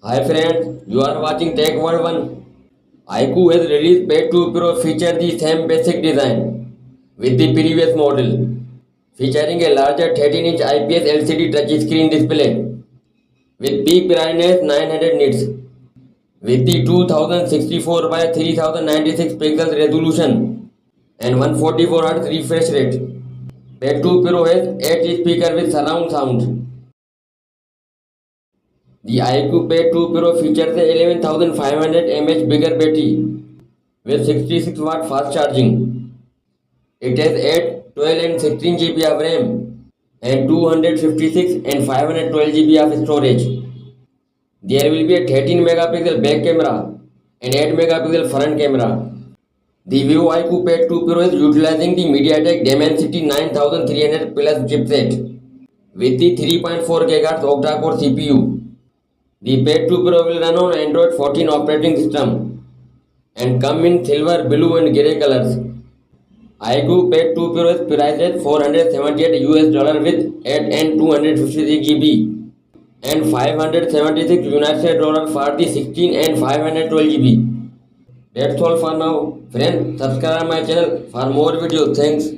Hi friends, you are watching Tech World 1. iQOO has released Pay 2 Pro feature the same basic design with the previous model, featuring a larger 13-inch IPS LCD touchscreen display with peak brightness 900 nits with the 2064 by 3096 pixels resolution and 144 Hz refresh rate. Pay 2 Pro has 8 speakers with surround sound. The iQOO Pay 2 Pro features a 11,500 mAh bigger battery with 66 watt fast charging. It has 8, 12 and 16 GB of RAM and 256 and 512 GB of storage. There will be a 13 megapixel back camera and 8 megapixel front camera. The Vivo iQOO Pad 2 Pro is utilizing the MediaTek Dimensity 9300 Plus chipset with the 3.4 GHz octa-core CPU. The Pad 2 Pro will run on Android 14 operating system and come in silver, blue and grey colors. iQOO Pad 2 Pro is priced at $478 with 8 and 256 GB and $576 United States dollar for the 16 and 512 GB. That's all for now. Friends, subscribe my channel for more videos. Thanks.